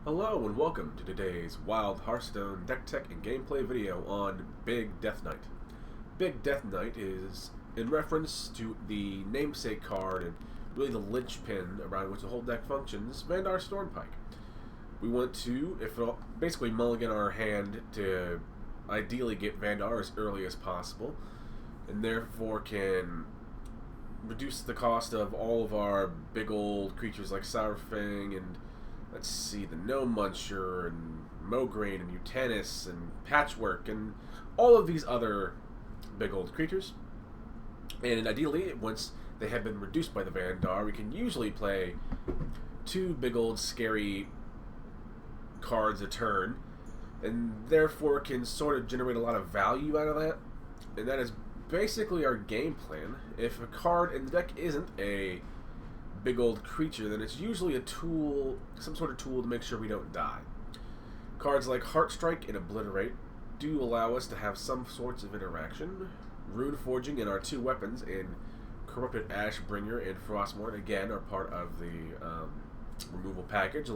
Hello and welcome to today's Wild Hearthstone deck tech and gameplay video on Big Deathknight. Big Deathknight is in reference to the namesake card and really the linchpin around which the whole deck functions, Vandar Stormpike. We want to, basically mulligan our hand to ideally get Vandar as early as possible, and therefore can reduce the cost of all of our big old creatures like Sourfang and let's see, the Gnome Muncher and Mograine and Mutanus and Patchwork and all of these other big old creatures. And ideally, once they have been reduced by the Vandar, we can usually play two big old scary cards a turn, and therefore can sort of generate a lot of value out of that. And that is basically our game plan. If a card in the deck isn't a big old creature, then it's usually a tool, some sort of tool to make sure we don't die. Cards like Heartstrike and Obliterate do allow us to have some sorts of interaction. Rune Forging and our two weapons in Corrupted Ashbringer and Frostmourne again are part of the removal package,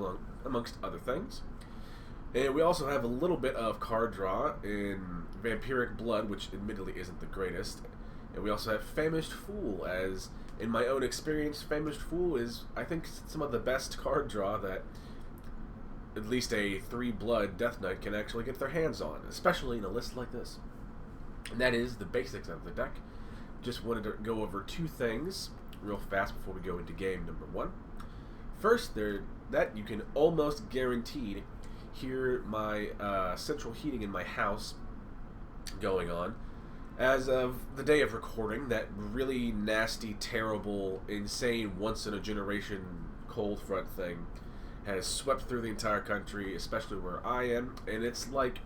amongst other things. And we also have a little bit of card draw in Vampiric Blood, which admittedly isn't the greatest. And we also have Famished Fool, as in my own experience, Famished Fool is, I think, some of the best card draw that at least a 3-blood Death Knight can actually get their hands on, especially in a list like this. And that is the basics of the deck. Just wanted to go over two things real fast before we go into game number one. First, that you can almost guaranteed hear my central heating in my house going on. As of the day of recording, that really nasty, terrible, insane, once-in-a-generation cold front thing has swept through the entire country, especially where I am, and it's like,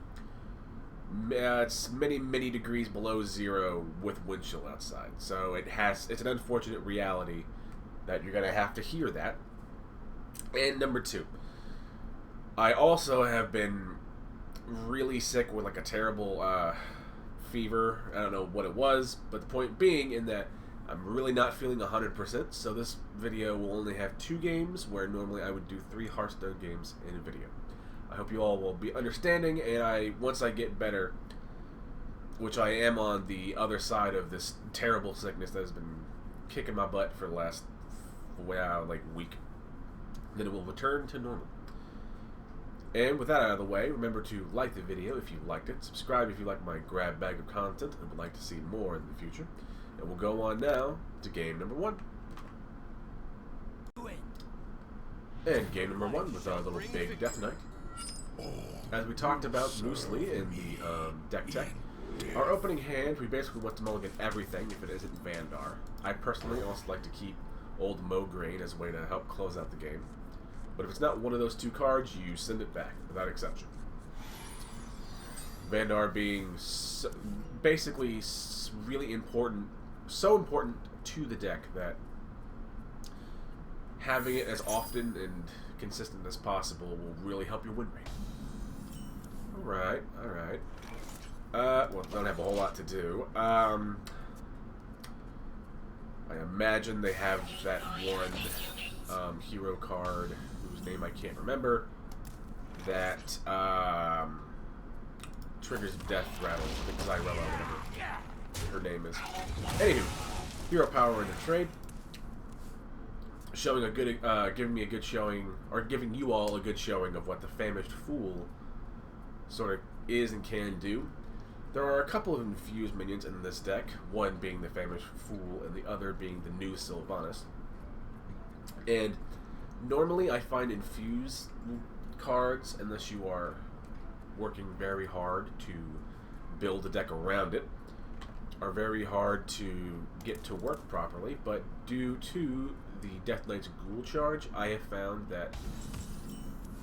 it's many, many degrees below zero with wind chill outside. So it's an unfortunate reality that you're going to have to hear that. And number two, I also have been really sick with like a terrible fever. I don't know what it was, but the point being in that I'm really not feeling 100%, so this video will only have 2 games, where normally I would do 3 Hearthstone games in a video. I hope you all will be understanding, and once I get better, which I am on the other side of this terrible sickness that has been kicking my butt for the last week, then it will return to normal. And with that out of the way, remember to like the video if you liked it, subscribe if you like my grab bag of content and would like to see more in the future. And we'll go on now to game number one. And game number one was our little Big Deathknight. As we talked about loosely in the deck tech, our opening hand, we basically want to mulligan everything if it isn't Vandar. I personally also like to keep old Mograine as a way to help close out the game. But if it's not one of those 2 cards, you send it back, without exception. Vandar being basically really important, so important to the deck that having it as often and consistent as possible will really help your win rate. Alright, alright. Well, don't have a whole lot to do. I imagine they have that one hero card whose name I can't remember that triggers Death Rattle. I think Zyrella, whatever her name is. Anywho, hero power in the trade, showing a good, giving me a good showing, or giving you all a good showing of what the Famished Fool sort of is and can do. There are a couple of infused minions in this deck, one being the Famished Fool and the other being the new Sylvanas. And normally I find infused cards, unless you are working very hard to build a deck around it, are very hard to get to work properly, but due to the Death Knight's Ghoul charge, I have found that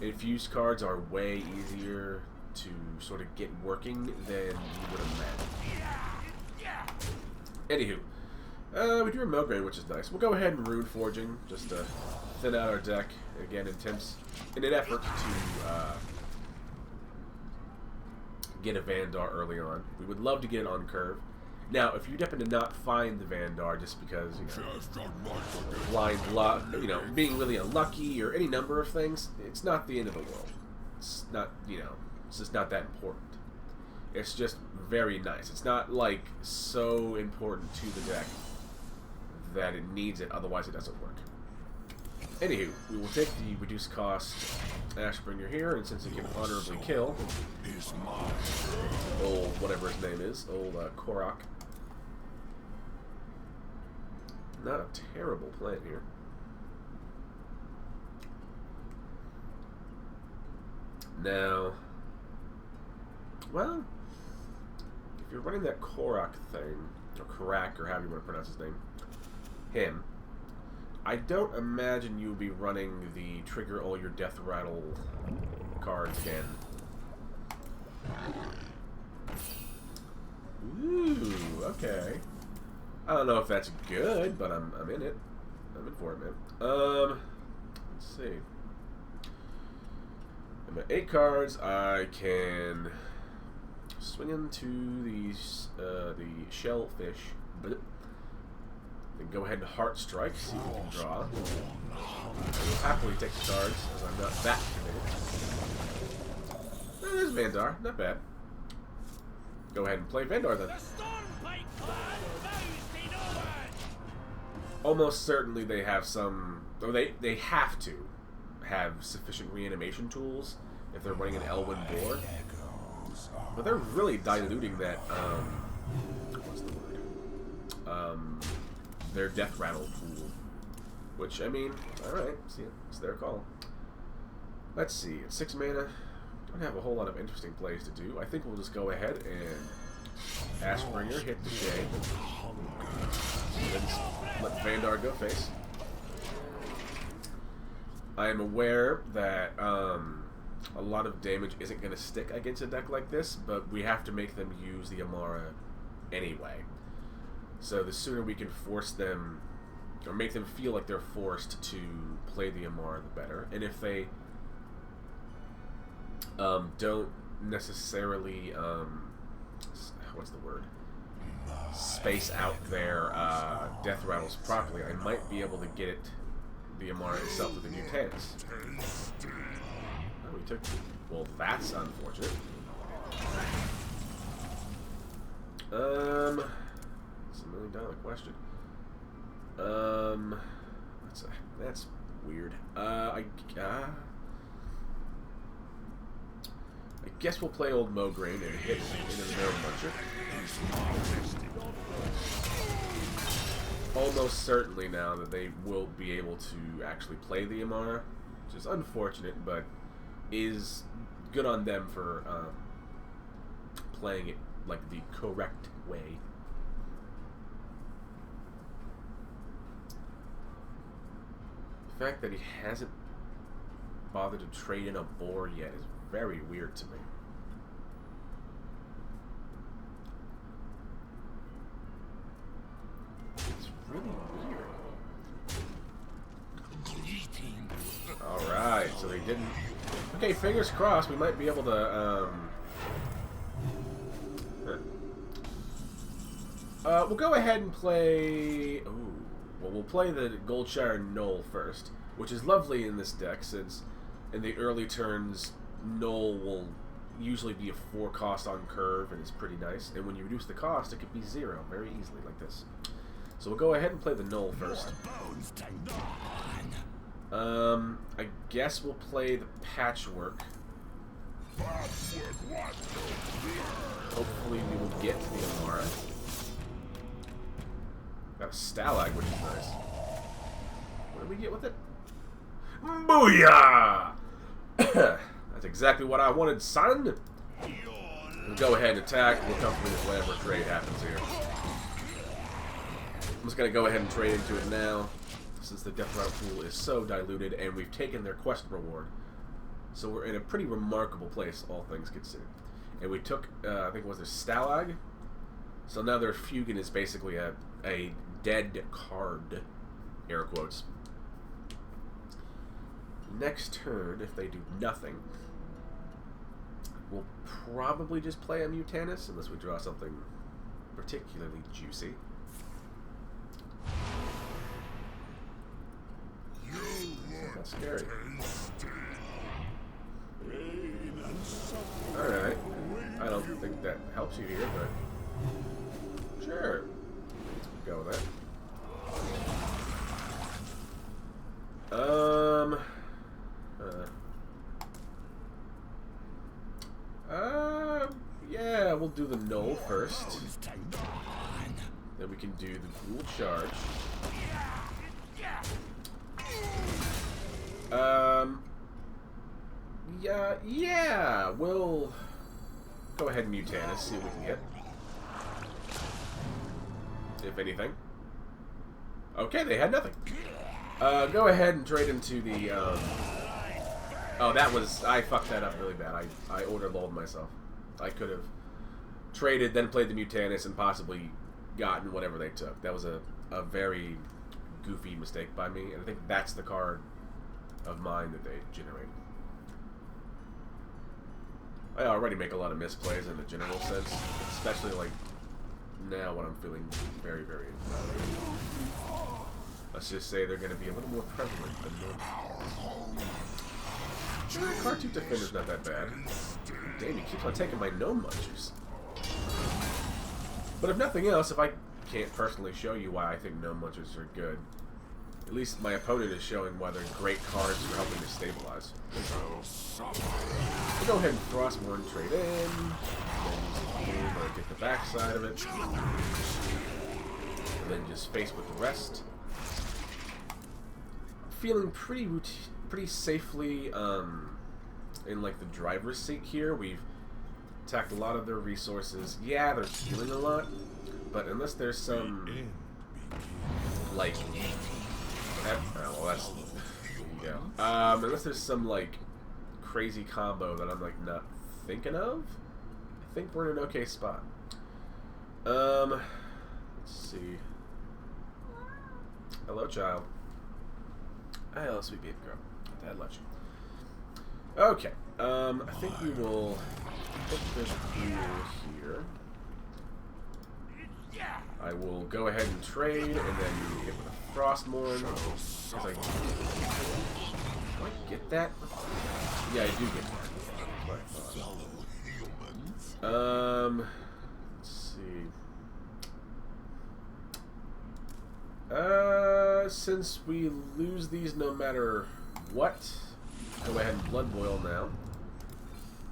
infused cards are way easier to sort of get working than you would imagine. Anywho, we do a Mograine, which is nice. We'll go ahead and Rune Forging, just to thin out our deck, again, in an effort to get a Vandar early on. We would love to get it on curve, Now, if you happen to not find the Vandar just because, blind luck, being really unlucky or any number of things, it's not the end of the world. It's not, it's just not that important. It's just very nice. It's not, like, so important to the deck that it needs it, otherwise it doesn't work. Anywho, we will take the reduced cost Ashbringer here, and since it can honorably kill old whatever his name is, old Korok. Not a terrible plan here. Now, well, if you're running that Korok thing, or Korak, or however you want to pronounce his name, him, I don't imagine you'll be running the trigger all your death rattle cards again. Ooh, okay. I don't know if that's good, but I'm in it. I'm in for it, man. Let's see. I'm at 8 cards. I can swing into these the shellfish, but then go ahead and heart strike. See if we can draw. I'll happily take the cards as I'm not that committed. Oh, there's Vandar. Not bad. Go ahead and play Vandar then. Almost certainly they have some, or they have to have sufficient reanimation tools if they're running an Elwyn board. But they're really diluting that, what's the word? Their death rattle pool. Which, I mean, alright, see, it's their call. Let's see, at 6 mana, don't have a whole lot of interesting plays to do. I think we'll just go ahead and Ashbringer hit the shade. Let Vandar go face. I am aware that a lot of damage isn't going to stick against a deck like this, but we have to make them use the Amara anyway. So the sooner we can force them, or make them feel like they're forced to play the Amara, the better. And if they don't necessarily, what's the word? Space out their death rattles properly, I might be able to get it, the Amara itself, with the Mutanus. Oh, we took. Well, that's unfortunate. It's $1 million question. That's weird. I guess we'll play old Mograine and hit into the Mirror Muncher. Almost certainly now that they will be able to actually play the Amara, which is unfortunate, but is good on them for playing it like the correct way. The fact that he hasn't bothered to trade in a boar yet is very weird to me. It's really weird. Alright, so they didn't... Okay, fingers crossed, we might be able to, we'll go ahead and play... Ooh. Well, we'll play the Goldshire Knoll first, which is lovely in this deck, since in the early turns, Knoll will usually be a 4 cost on curve, and it's pretty nice. And when you reduce the cost, it could be 0 very easily, like this. So we'll go ahead and play the Knoll first. I guess we'll play the Patchwork. Hopefully we will get to the Amara. Got a Stalag, which is nice. What did we get with it? Booyah! That's exactly what I wanted, son! We'll go ahead and attack. We'll comfortably with whatever trade happens here. I'm just going to go ahead and trade into it now, since the Death Rattle pool is so diluted, and we've taken their quest reward. So we're in a pretty remarkable place, all things considered. And we took, I think it was a Stalag. So now their Fugan is basically a dead card, air quotes. Next turn, if they do nothing, we'll probably just play a Mutanus, unless we draw something particularly juicy. That's scary. Alright. I don't think that helps you here, but sure. Let's go with that. Yeah, we'll do the null first. Then we can do the ghoul charge. Yeah, we'll go ahead and Mutanus, see what we can get. If anything. Okay, they had nothing. Go ahead and trade into the, oh, that was, I fucked that up really bad. I order-lulled myself. I could have traded, then played the Mutanus, and possibly gotten whatever they took. That was a very goofy mistake by me, and I think that's the card of mine that they generate. I already make a lot of misplays in the general sense, especially like now when I'm feeling very, very inspired. Let's just say they're going to be a little more prevalent than normal. Cartoon Defender's not that bad. Damn, he keeps on taking my gnome munchers. But if nothing else, if I can't personally show you why I think gnome munchers are good, at least my opponent is showing why they're great cards for helping to stabilize. We'll go ahead and Frostborn trade in, then get the backside of it, and then just face with the rest. Feeling pretty safely in like the driver's seat here. We've attacked a lot of their resources. Yeah, they're healing a lot, but unless there's some like well, that's yeah. Unless there's some like crazy combo that I'm like not thinking of, I think we're in an okay spot. Let's see. Hello, child. Hello, sweet baby girl. Dad loves you. Okay. I think we will put this here. I will go ahead and trade, and then hit with a Frostmourne. Do I get that? Yeah, I do get that. That's what I thought. Let's see. Since we lose these no matter what, go ahead and Blood Boil now.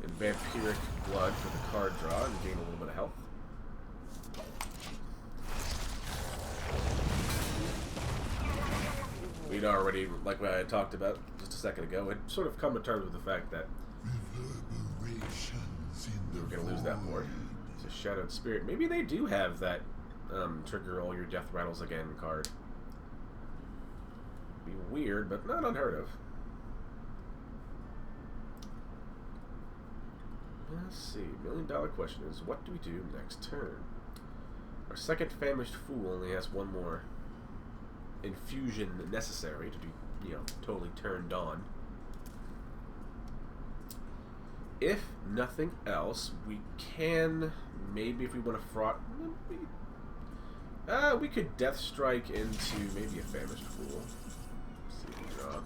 And Vampiric Blood for the card draw and gain a little bit of health. We'd already, like what I had talked about just a second ago, had sort of come to terms with the fact that we were going to lose that board. It's a Shadowed Spirit. Maybe they do have that trigger all your death rattles again card. Be weird, but not unheard of. Let's see. $1 million question is, what do we do next turn? Our second Famished Fool only has one more infusion necessary to be, you know, totally turned on. If nothing else, we can, maybe if we want to fraught, we could Death Strike into maybe a Famished Fool. Let's see if we draw.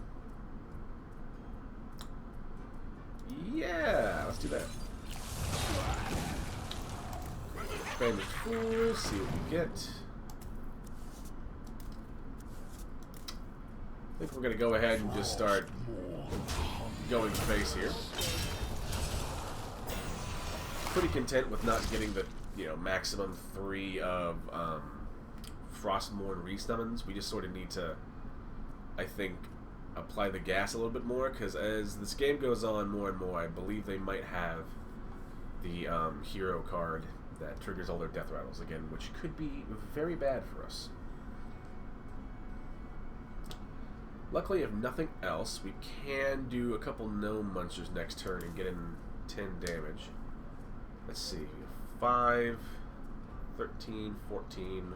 Yeah, let's do that. Famished Fool, see what we get. I think we're going to go ahead and just start going face here. Pretty content with not getting the, you know, maximum 3 of Frostmourne resummons. We just sort of need to, I think, apply the gas a little bit more, because as this game goes on more and more, I believe they might have the hero card that triggers all their death rattles again, which could be very bad for us. Luckily, if nothing else, we can do a couple gnome munchers next turn and get in 10 damage. Let's see. 5, 13, 14,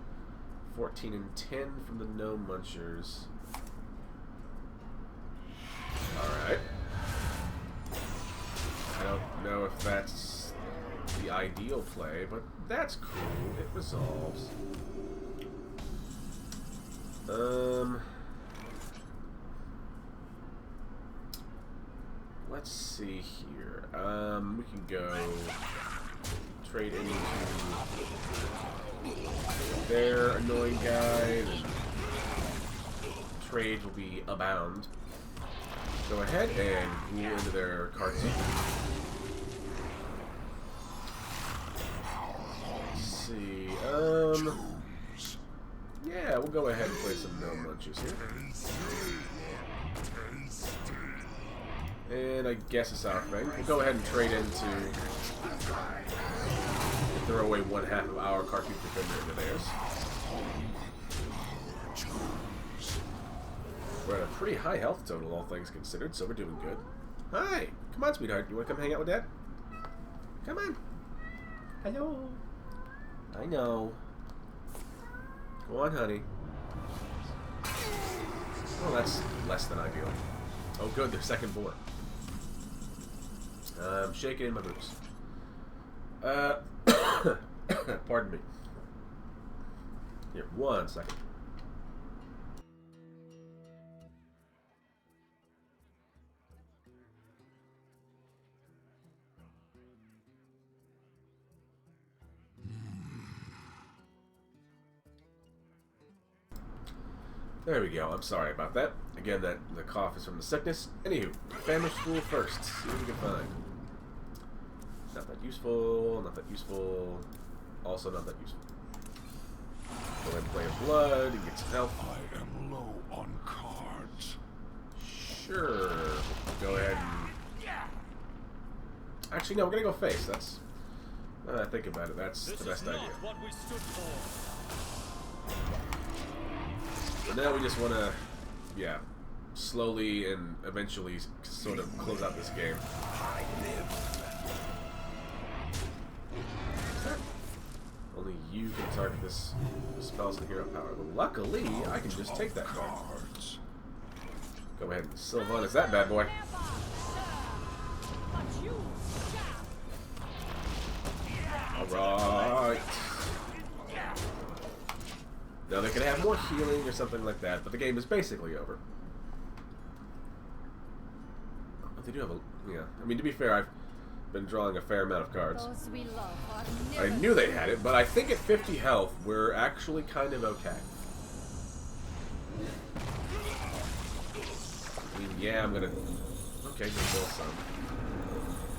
14, and 10 from the gnome munchers. Alright. I don't know if that's the ideal ideal play, but that's cool. It resolves. Let's see here. We can go trade into their annoying guy. Trade will be abound. Go ahead and rule into their card sequence. Let's see. Yeah, we'll go ahead and play some no munches here. And I guess a sour thing. We'll go ahead and trade into throw away 1/2 of our Cartouche Defender into theirs. We're at a pretty high health total, all things considered, so we're doing good. Hi! Come on, sweetheart. You want to come hang out with Dad? Come on. Hello. I know. Go on, honey. Well, that's less than ideal. Oh, good. Their second board. I'm shaking in my boots. Pardon me. Here, 1 second. There we go. I'm sorry about that. Again, the cough is from the sickness. Anywho, family school first. See what we can find. Not that useful. Not that useful. Also not that useful. Go ahead and play a blood and get some health. I am low on cards. Sure. Go ahead and... Actually, no, we're gonna go face. That's... Now that I think about it, that's the best idea. But now we just want to, yeah, slowly and eventually sort of close out this game. Only you can target this spells and hero power. But luckily, I can just take that card. Go ahead and Sylvan is that bad boy. Alright. Now they could have more healing or something like that, but the game is basically over. But they do have a... Yeah. I mean, to be fair, I've been drawing a fair amount of cards. I knew they had it, but I think at 50 health, we're actually kind of okay. I mean, yeah, I'm gonna... Okay, just kill some.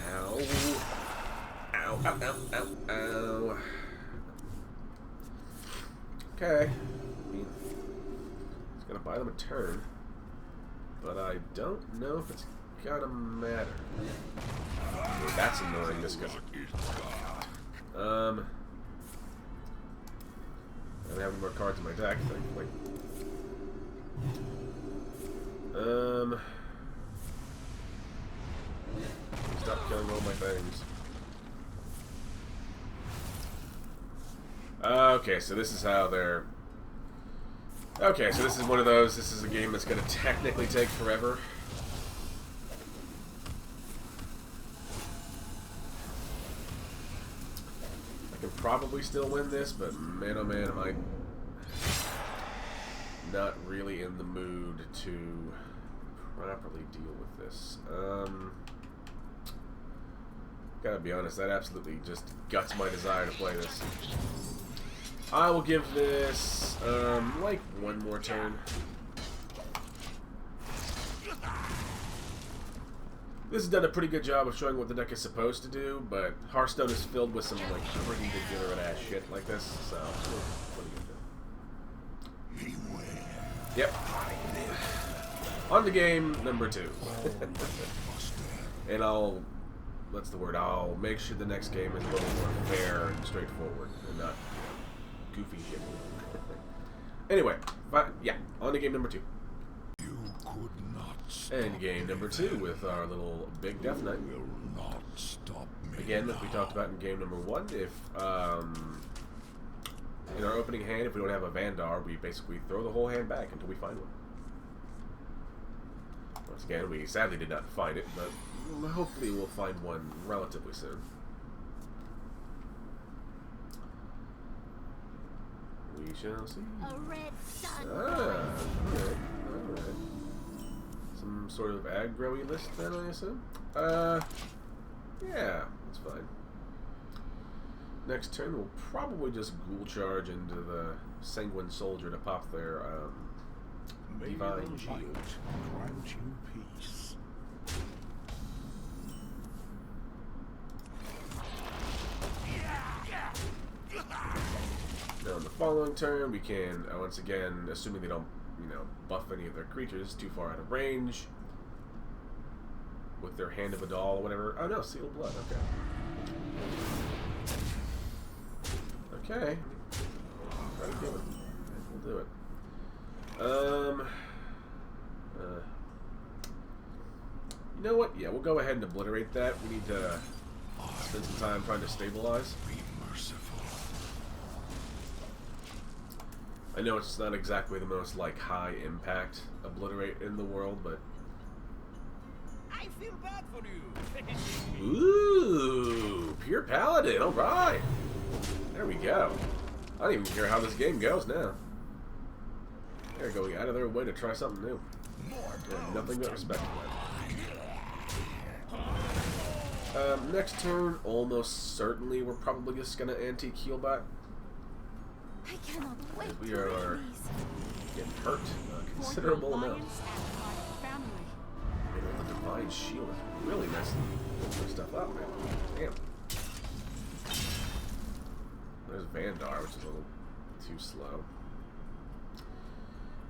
Ow. Ow, ow, ow, ow, ow. Okay. I mean, it's gonna buy them a turn, but I don't know if it's gonna matter. Well, that's annoying, this guy. I don't have any more cards in my deck, thankfully. Stop killing all my things. Okay, so this is how they're... Okay, so this is one of those, this is a game that's going to technically take forever. I can probably still win this, but man oh man am I not really in the mood to properly deal with this. Gotta be honest, that absolutely just guts my desire to play this. I will give this, like, one more turn. This has done a pretty good job of showing what the deck is supposed to do, but Hearthstone is filled with some, like, pretty degenerate-ass shit like this, so... What are you gonna do? Yep. On to game number 2. And I'll... What's the word? I'll make sure the next game is a little more fair and straightforward, and not... goofy shit. Anyway, yeah, on to game number 2. You could not and game number 2 with our little Big Deathknight. will not stop me. Again, as we talked about in game number 1, if in our opening hand, if we don't have a Vandar, we basically throw the whole hand back until we find one. Once again, we sadly did not find it, but hopefully we'll find one relatively soon. We shall see. A red sun. Alright. Alright. Some sort of aggro-y list then, I assume? Yeah, that's fine. Next turn, we'll probably just ghoul charge into the Sanguine Soldier to pop their, Divine Shield. Grant you peace. Now, on the following turn, we can, once again, assuming they don't, you know, buff any of their creatures too far out of range, with their Hand of a Doll or whatever. Oh no, Sealed Blood, okay. Okay. Try to do it. We'll do it. You know what? Yeah, we'll go ahead and obliterate that. We need to spend some time trying to stabilize. Be merciful. I know it's not exactly the most, like, high impact obliterate in the world, but... I feel bad for you. Ooh! Pure Paladin, alright! There we go. I don't even care how this game goes now. They're going out of their way to try something new. Yeah, nothing but respect for that. Next turn, almost certainly we're probably just gonna anti-Keelbot. I cannot wait. We are getting hurt a considerable amount. The Divine Shield is really messing stuff up, man. Damn. There's Vandar, which is a little too slow.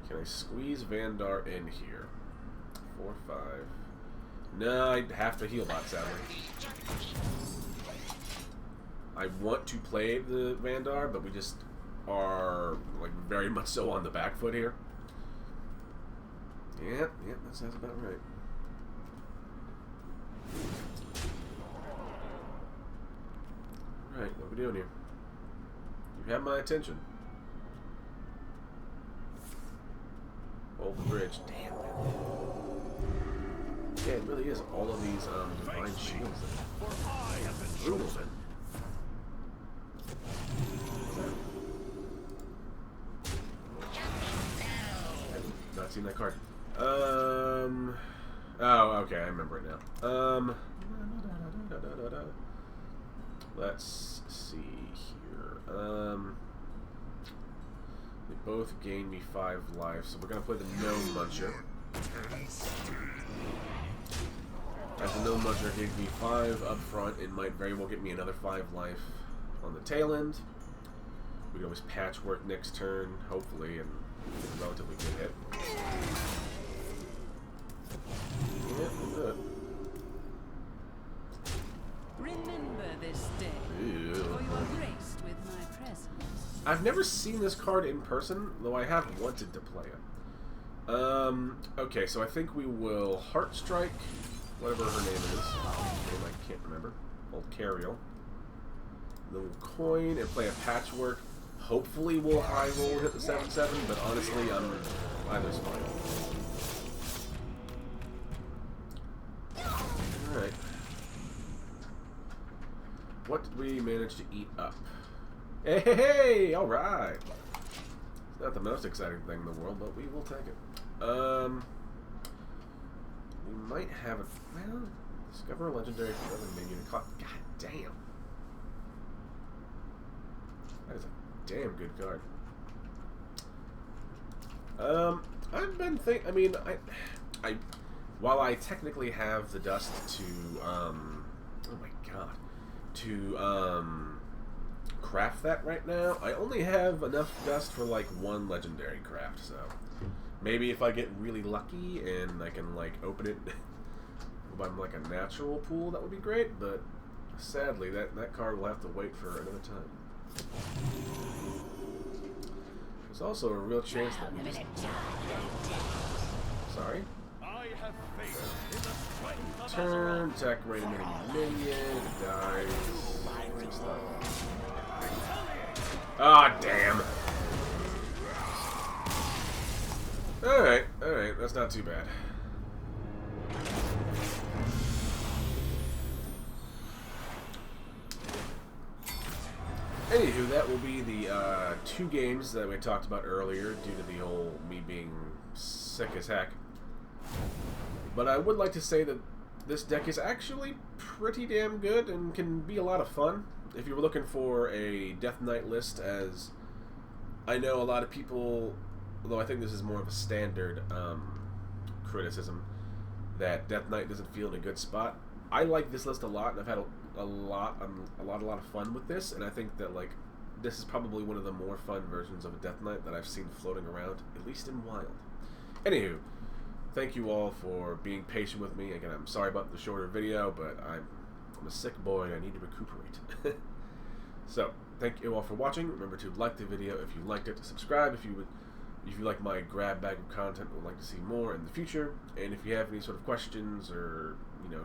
Can I squeeze Vandar in here? 4, 5. No, I'd have to heal bot, sadly. I want to play the Vandar, but we just are like very much so on the back foot here. Yep, that sounds about right. Alright, what are we doing here? You have my attention. Hold the bridge. Damn, man. Yeah, it really is. All of these divine shields. Brutal, man. I've not seen that card. Oh, okay, I remember it now. Let's see here. They both gain me 5 life, so we're gonna play the Gnome Muncher. As the Gnome Muncher gave me 5 up front, it might very well get me another 5 life on the tail end. We can always patchwork next turn, hopefully, and get a relatively good hit. Yeah, we'll do it. Remember this day, Ew. for you are graced with my presence. I've never seen this card in person, though I have wanted to play it. Okay, so I think we will Heart Strike, whatever her name is. I can't remember. Old Cariel. Then we'll coin and play a Patchwork. Hopefully we'll high roll and hit the 7/7, but honestly, either's fine. Alright. What did we manage to eat up? Hey, alright! It's not the most exciting thing in the world, but we will take it. We might have a... Well, discover a legendary for another minion. God damn. That is a damn good card. I've been thinking... I mean, I... While I technically have the dust to, oh my god. To, craft that right now, I only have enough dust for, like, 1 legendary craft, so... Maybe if I get really lucky and I can, like, open it by, like, a natural pool, that would be great, but sadly, that card will have to wait for another time. There's also a real chance that we just... Sorry? I have faith in the strength of Turn, attack random enemy minion, it dies. Ah, damn. Alright, that's not too bad. Anywho, that will be the 2 games that we talked about earlier due to the whole me being sick as heck. But I would like to say that this deck is actually pretty damn good and can be a lot of fun. If you were looking for a Death Knight list, as I know a lot of people, although I think this is more of a standard criticism, that Death Knight doesn't feel in a good spot. I like this list a lot, and I've had a lot of fun with this, and I think that like this is probably one of the more fun versions of a Death Knight that I've seen floating around, at least in Wild. Anywho, thank you all for being patient with me. Again, I'm sorry about the shorter video, but I'm a sick boy and I need to recuperate. So, thank you all for watching. Remember to like the video if you liked it, subscribe if you like my grab bag of content and would like to see more in the future, and if you have any sort of questions or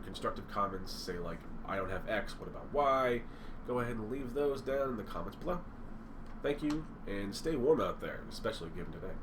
constructive comments, say like, I don't have X, what about Y, go ahead and leave those down in the comments below. Thank you, and stay warm out there, especially given today.